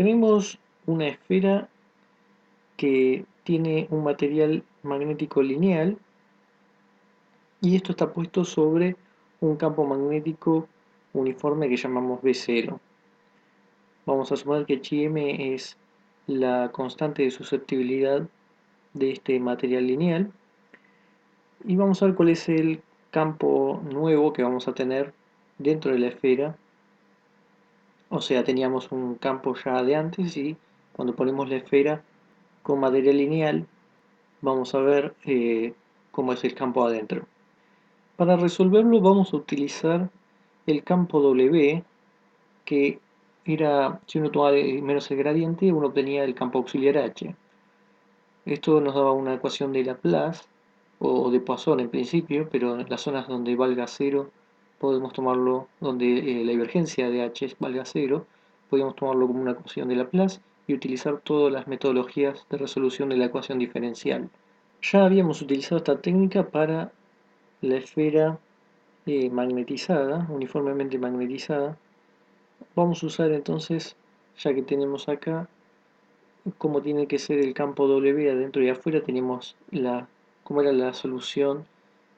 Tenemos una esfera que tiene un material magnético lineal y esto está puesto sobre un campo magnético uniforme que llamamos B0. Vamos a sumar que Chim es la constante de susceptibilidad de este material lineal y vamos a ver cuál es el campo nuevo que vamos a tener dentro de la esfera. O sea, teníamos un campo ya de antes y cuando ponemos la esfera con material lineal vamos a ver cómo es el campo adentro. Para resolverlo vamos a utilizar el campo W, que era, si uno tomaba menos el gradiente, uno obtenía el campo auxiliar H. Esto nos daba una ecuación de Laplace, o de Poisson en principio, pero en las zonas donde valga cero, podemos tomarlo, donde la divergencia de H valga cero, podemos tomarlo como una ecuación de Laplace y utilizar todas las metodologías de resolución de la ecuación diferencial. Ya habíamos utilizado esta técnica para la esfera magnetizada, uniformemente magnetizada. Vamos a usar entonces, ya que tenemos acá, como tiene que ser el campo W adentro y afuera, tenemos como era la solución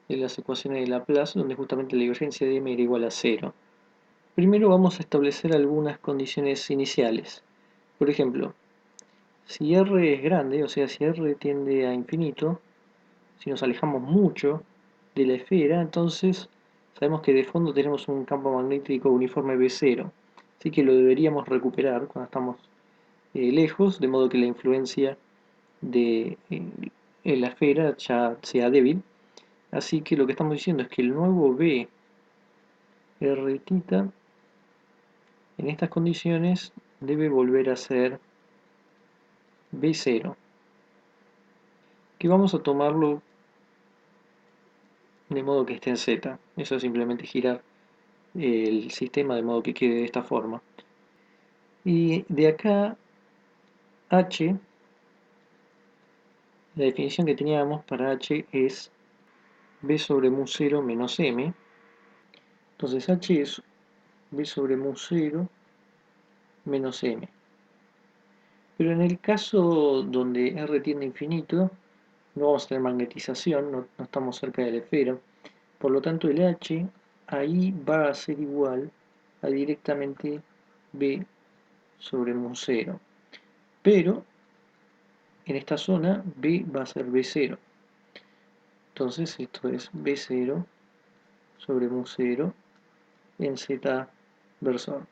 de las ecuaciones de Laplace, donde justamente la divergencia de m era igual a 0. Primero vamos a establecer algunas condiciones iniciales. Por ejemplo, si r es grande, o sea, si r tiende a infinito, si nos alejamos mucho de la esfera, entonces sabemos que de fondo tenemos un campo magnético uniforme B0. Así que lo deberíamos recuperar cuando estamos lejos, de modo que la influencia de la esfera ya sea débil. Así que lo que estamos diciendo es que el nuevo B r θ en estas condiciones debe volver a ser B0, que vamos a tomarlo de modo que esté en Z. Eso es simplemente girar el sistema de modo que quede de esta forma. Y de acá H, la definición que teníamos para H es B sobre mu 0 menos M. Entonces H es B sobre mu 0 menos M. Pero en el caso donde R tiende a infinito, no vamos a tener magnetización, no estamos cerca de la esfera. Por lo tanto, el H ahí va a ser igual a directamente B sobre mu 0. Pero en esta zona B va a ser B0. Entonces esto es B0 sobre mu 0 en Z versor.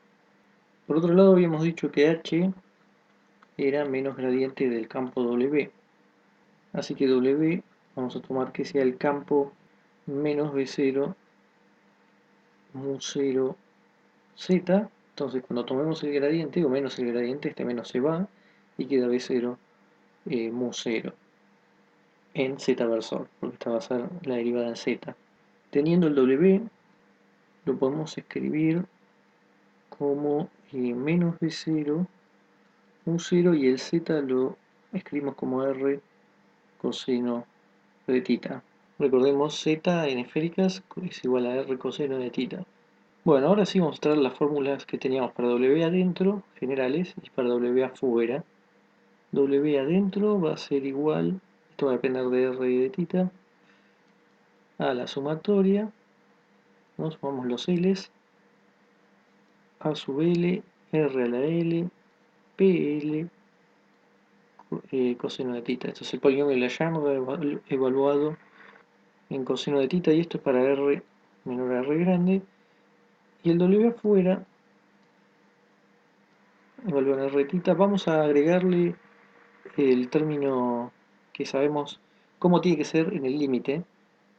Por otro lado habíamos dicho que H era menos gradiente del campo W. Así que W vamos a tomar que sea el campo menos B0 mu 0 Z. Entonces cuando tomemos el gradiente o menos el gradiente, este menos se va y queda B0 mu 0 en Z versor, porque esta va a ser la derivada en Z. Teniendo el W, lo podemos escribir como menos B0 mu 0 y el Z lo escribimos como R coseno de θ. Recordemos, Z en esféricas es igual a R coseno de θ. Bueno, ahora sí vamos a mostrar las fórmulas que teníamos para W adentro, generales, y para W afuera. W adentro va a ser igual, esto va a depender de R y de θ, a la sumatoria, ¿no? Sumamos los L's, A sub L, R a la L, PL, coseno de θ. Esto es el polinomio de Legendre evaluado en coseno de θ y esto es para R menor a R grande. Y el W afuera, evaluado en R θ, vamos a agregarle el término que sabemos cómo tiene que ser en el límite.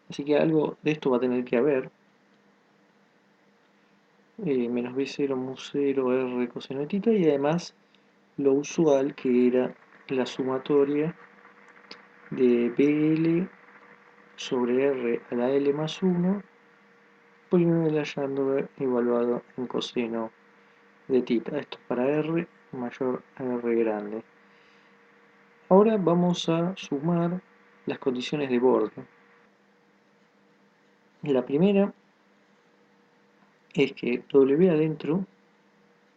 Así que algo de esto va a tener que haber. Menos B0 mu 0 R coseno de θ y además lo usual que era la sumatoria de BL sobre R a la L más 1, polinomio de Legendre evaluado en coseno de θ. Esto es para R mayor a R grande. Ahora vamos a sumar las condiciones de borde. La primera es que W adentro,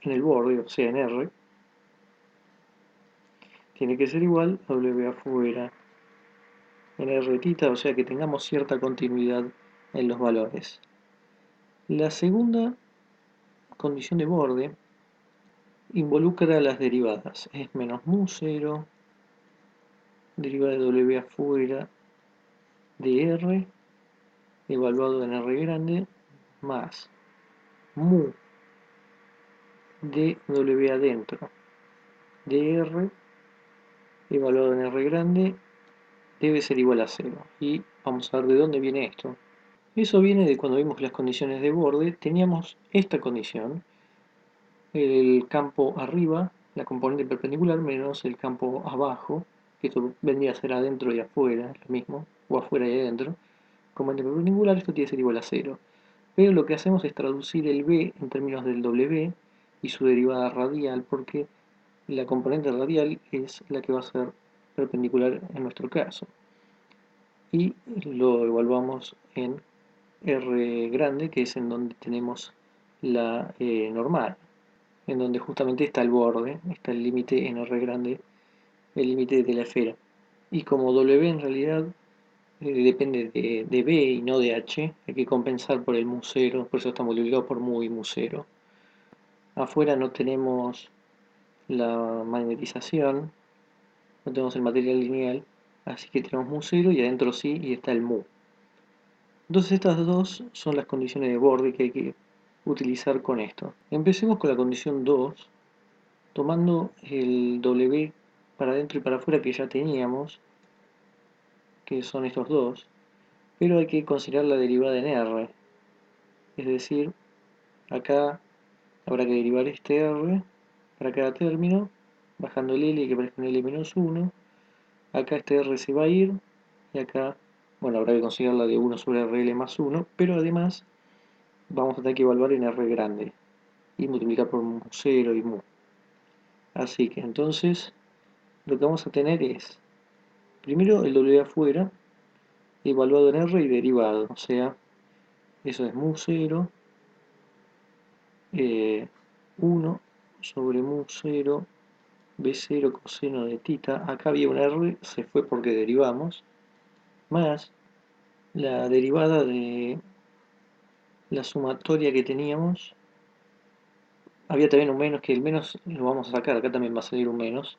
en el borde, o sea en R, tiene que ser igual a W afuera en R tita, o sea que tengamos cierta continuidad en los valores. La segunda condición de borde involucra las derivadas. Es menos mu 0, derivada de W afuera de R, evaluado en R grande, más mu de W adentro de R, evaluado en R grande, debe ser igual a 0. Y vamos a ver de dónde viene esto. Eso viene de cuando vimos las condiciones de borde, teníamos esta condición, el campo arriba, la componente perpendicular, menos el campo abajo, que esto vendría a ser adentro y afuera, es lo mismo, o afuera y adentro. Componente perpendicular, esto tiene que ser igual a 0. Pero lo que hacemos es traducir el b en términos del W y su derivada radial, porque la componente radial es la que va a ser perpendicular en nuestro caso. Y lo evaluamos en R grande, que es en donde tenemos la normal, en donde justamente está el borde, está el límite en R grande, el límite de la esfera. Y como W en realidad depende de B y no de H, hay que compensar por el mu 0, por eso está multiplicado por mu y mu 0. Afuera no tenemos la magnetización, no tenemos el material lineal, así que tenemos mu 0 y adentro sí, y está el mu. Entonces estas dos son las condiciones de borde que hay que utilizar con esto. Empecemos con la condición 2, tomando el W para adentro y para afuera que ya teníamos, que son estos dos, pero hay que considerar la derivada en R, es decir, acá habrá que derivar este R para cada término, bajando el L que aparezca en L menos 1, acá este R se va a ir, y acá, bueno, habrá que considerar la de 1 sobre RL más 1, pero además vamos a tener que evaluar en R grande y multiplicar por mu 0 y mu. Así que entonces lo que vamos a tener es primero el W afuera evaluado en R y derivado, o sea, eso es mu 0, 1 sobre mu 0, B0 coseno de tita, acá había un R, se fue porque derivamos, más la derivada de la sumatoria que teníamos. Había también un menos, que el menos lo vamos a sacar, acá también va a salir un menos.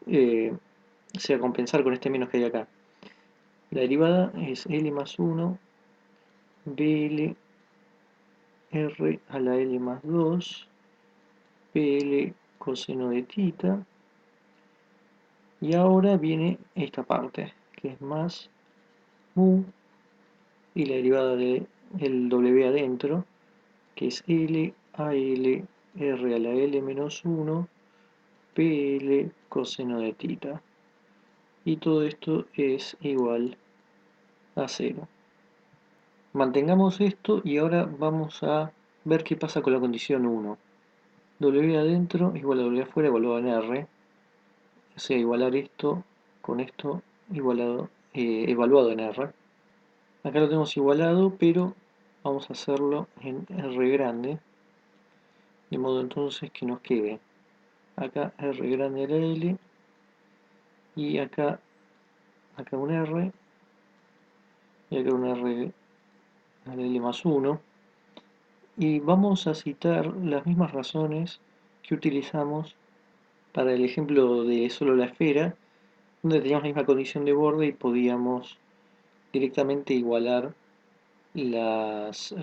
Se va a compensar con este menos que hay acá. La derivada es L más 1, BL R a la L más 2, PL coseno de tita. Y ahora viene esta parte, que es más mu, y la derivada del W adentro, que es L a L R a la L menos 1, PL coseno de tita. Y todo esto es igual a 0. Mantengamos esto y ahora vamos a ver qué pasa con la condición 1. W adentro igual a W afuera igualado en R. O sea, igualar esto con esto evaluado en R. Acá lo tenemos igualado, pero vamos a hacerlo en R grande. De modo entonces que nos quede acá R grande a la L y acá un R y acá un R a la L más 1. Y vamos a citar las mismas razones que utilizamos para el ejemplo de solo la esfera, donde teníamos la misma condición de borde y podíamos directamente igualar los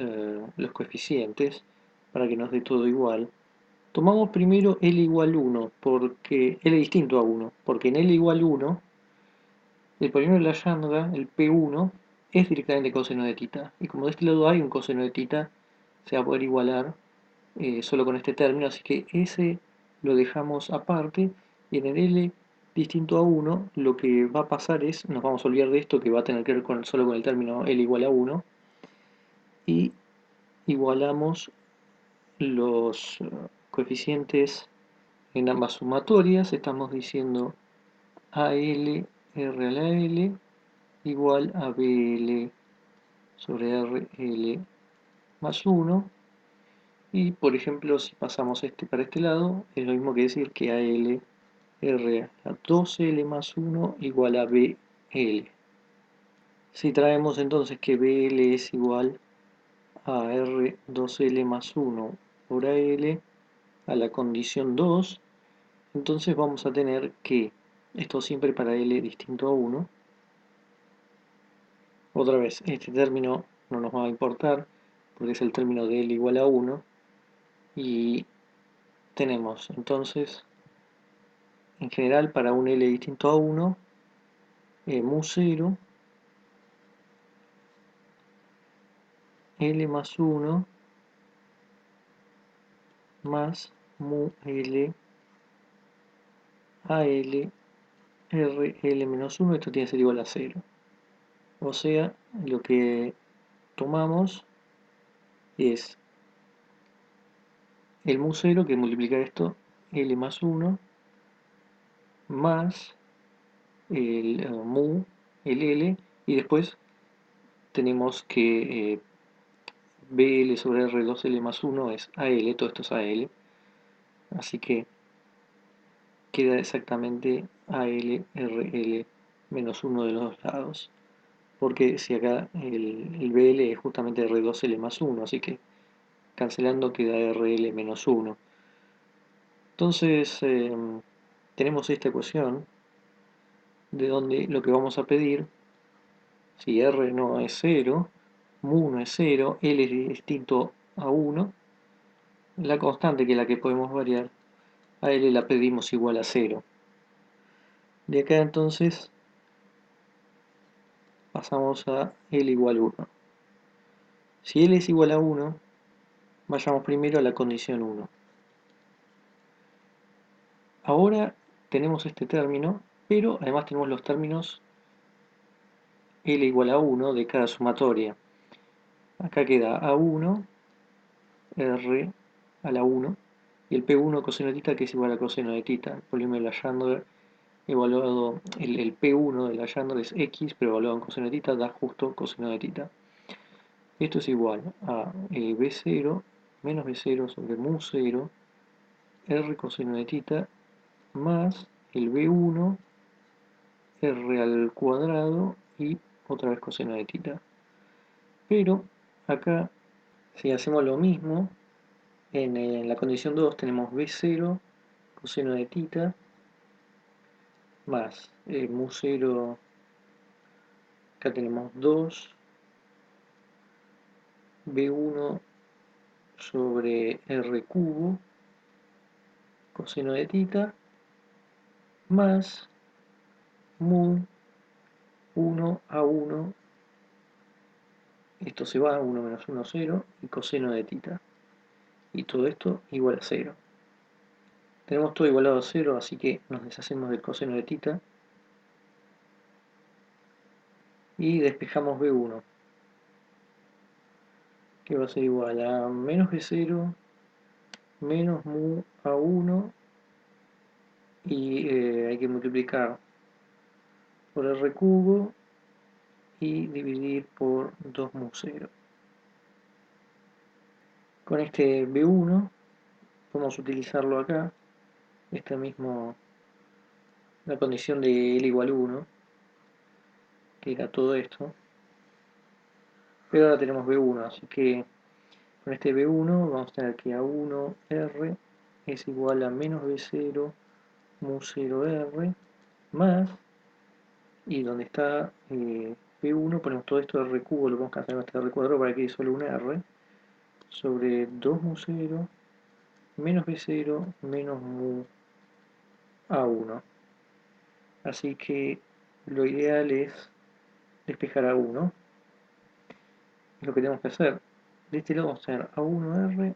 coeficientes para que nos dé todo igual. Tomamos primero L igual 1, porque L distinto a 1, porque en L igual 1, el polinomio de la lambda, el P1, es directamente coseno de tita. Y como de este lado hay un coseno de tita, se va a poder igualar solo con este término, así que ese lo dejamos aparte, y en el L distinto a 1 lo que va a pasar es, nos vamos a olvidar de esto que va a tener que ver solo con el término L igual a 1, y igualamos los coeficientes en ambas sumatorias. Estamos diciendo AL R a la L igual a BL sobre RL más 1. Y por ejemplo, si pasamos este para este lado, es lo mismo que decir que AL R a la 2L más 1 igual a BL. Si traemos entonces que BL es igual a R2L más 1 por AL a la condición 2, entonces vamos a tener que, esto siempre para L distinto a 1, otra vez, este término no nos va a importar, porque es el término de L igual a 1, y tenemos entonces, en general, para un L distinto a 1, mu 0, L más 1, más mu L a L, R, L menos 1, esto tiene que ser igual a 0. O sea, lo que tomamos es el mu 0, que multiplica esto, L más 1, más el mu, el L, y después tenemos que BL sobre R2L más 1 es AL, todo esto es AL, así que queda exactamente AL, RL menos 1 de los dos lados, porque si acá el BL es justamente R2L más 1, así que cancelando queda RL menos 1. Entonces tenemos esta ecuación de donde lo que vamos a pedir, si R no es 0, mu no es 0, L es distinto a 1, la constante que es la que podemos variar, a L la pedimos igual a 0. De acá entonces pasamos a L igual a 1. Si L es igual a 1, vayamos primero a la condición 1. Ahora tenemos este término, pero además tenemos los términos L igual a 1 de cada sumatoria. Acá queda A1, R a la 1, y el P1 coseno de tita, que es igual a coseno de tita. El polinomio de Legendre evaluado, el P1 de Legendre es X, pero evaluado en coseno de tita da justo coseno de tita. Esto es igual a B0 menos B0 sobre mu 0, R coseno de tita, más el B1, R al cuadrado y otra vez coseno de tita. Pero acá, si hacemos lo mismo, en la condición 2 tenemos B0 coseno de tita más mu 0, acá tenemos 2, B1 sobre R cubo coseno de tita más mu 1 a 1, esto se va, 1 menos 1, 0, y coseno de tita. Y todo esto igual a 0. Tenemos todo igualado a 0, así que nos deshacemos del coseno de tita y despejamos B1, que va a ser igual a menos B0 menos mu a 1, y hay que multiplicar por R cubo y dividir por 2 mu 0. Con este B1 podemos utilizarlo acá, esta misma, la condición de L igual a 1, que era todo esto, pero ahora tenemos B1, así que con este B1 vamos a tener que A1R es igual a menos B0 mu 0R más, y donde está B1 ponemos todo esto de R cubo, lo podemos cancelar hasta R cuadrado para que quede solo una R, sobre 2 mu 0 menos B0 menos mu A1. Así que lo ideal es despejar A1. Es lo que tenemos que hacer. De este lado vamos a tener A1R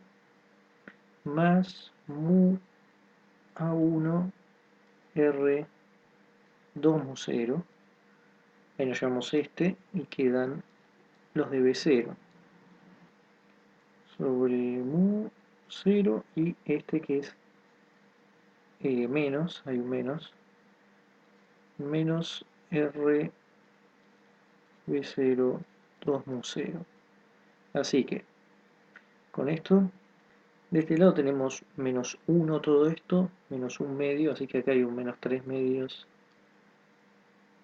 más mu A1 R 2 mu 0. Ahí nos llevamos este y quedan los de B0 sobre mu 0 y este que es menos, hay un menos R B0 2 mu 0. Así que con esto De este lado tenemos menos 1 todo esto, menos un medio, así que acá hay un menos 3 medios,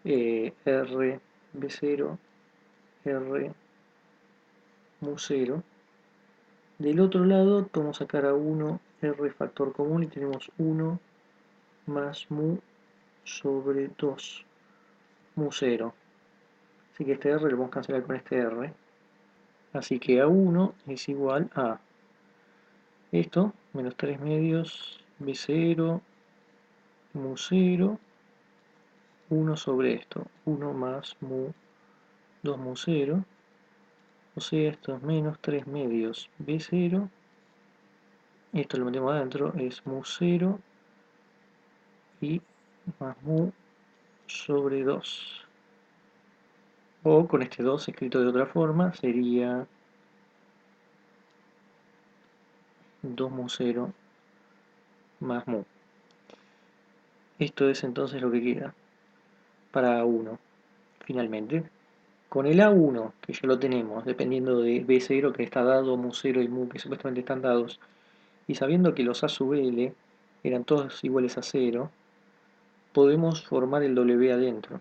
R, B0, R, mu0. Del otro lado vamos a sacar a 1 R factor común y tenemos 1 más mu sobre 2 mu0. Así que este R lo vamos a cancelar con este R. Así que A1 es igual a esto, menos 3 medios, B0, mu0, 1 sobre esto, 1 más mu 2 mu0, o sea, esto es menos 3 medios B0, esto lo metemos adentro, es mu0 y más mu sobre 2. O con este 2 escrito de otra forma sería 2 mu0 más mu. Esto es entonces lo que queda para A1 finalmente. Con el A1, que ya lo tenemos, dependiendo de B0 que está dado, mu0 y mu que supuestamente están dados, y sabiendo que los A sub L eran todos iguales a 0, podemos formar el W adentro.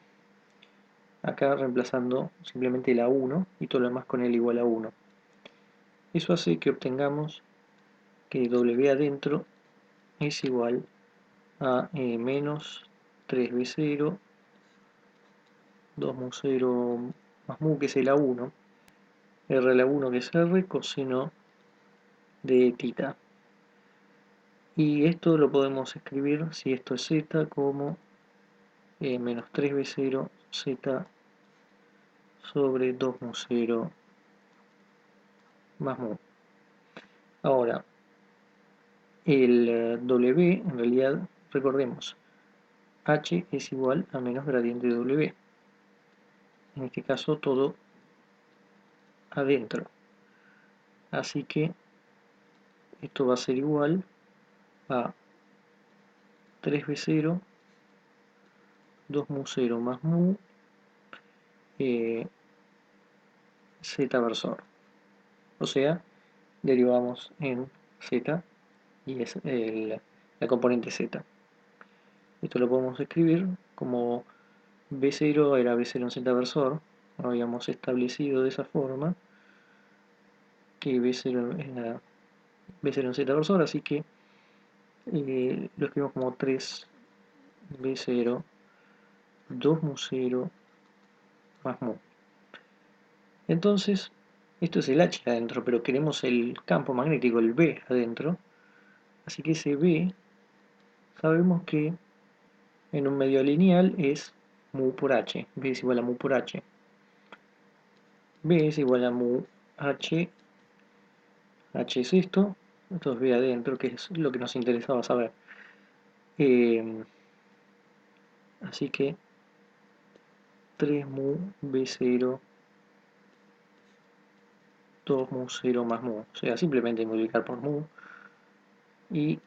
Acá reemplazando simplemente el A1 y todo lo demás con L igual a 1. Eso hace que obtengamos que W adentro es igual a menos 3B0, 2 mu0 más mu que es el A1, R a la 1 que es R, coseno de tita. Y esto lo podemos escribir, si esto es z, como menos 3B0 z sobre 2 mu0 más mu. Ahora, el W, en realidad, recordemos, H es igual a menos gradiente de W. En este caso, todo adentro. Así que esto va a ser igual a 3B0, 2 mu0 más mu, z versor. O sea, derivamos en z y es la componente z. Esto lo podemos escribir como B0 era B0 en z versor. Lo habíamos establecido de esa forma, que B0 era B0 en z versor, así que lo escribimos como 3B0, 2 mu0 más mu. Entonces, esto es el H adentro, pero queremos el campo magnético, el B adentro. Así que ese B, sabemos que en un medio lineal es mu por H. B es igual a mu por H. B es igual a mu H. H es esto. Esto es B adentro, que es lo que nos interesaba saber. Así que 3 mu B0, 2 mu0 más mu. O sea, simplemente multiplicar por mu. Y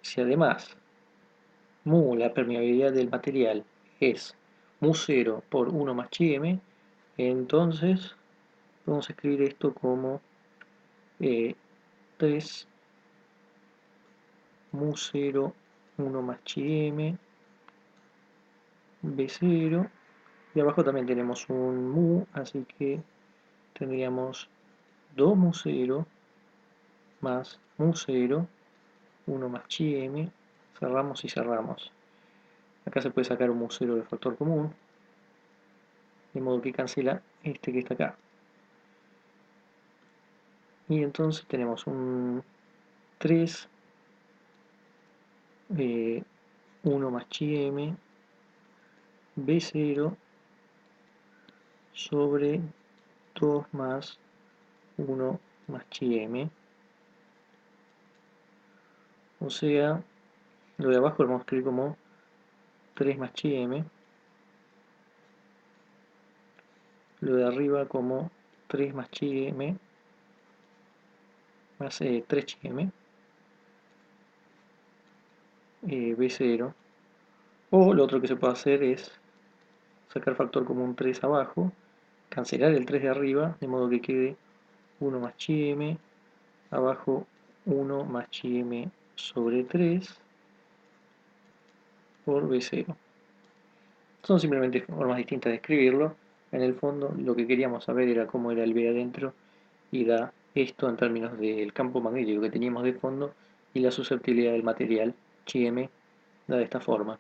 si además mu, la permeabilidad del material, es mu0 por 1 más m, entonces podemos escribir esto como 3 mu0, 1 más m, b0, y abajo también tenemos un mu, así que tendríamos 2 mu0 más mu0, 1 más m, cerramos y cerramos. Acá se puede sacar un mu0 de factor común, de modo que cancela este que está acá. Y entonces tenemos un 3, 1 más m, b0 sobre 2 más 1 más m. O sea, lo de abajo lo vamos a escribir como 3 más m. Lo de arriba como 3 más m más 3 m, b0. O lo otro que se puede hacer es sacar factor común 3 abajo, cancelar el 3 de arriba, de modo que quede 1 más m, abajo 1 más chi m sobre 3 por B0. Son simplemente formas distintas de escribirlo. En el fondo lo que queríamos saber era cómo era el B adentro y da esto en términos del campo magnético que teníamos de fondo y la susceptibilidad del material chi m da de esta forma.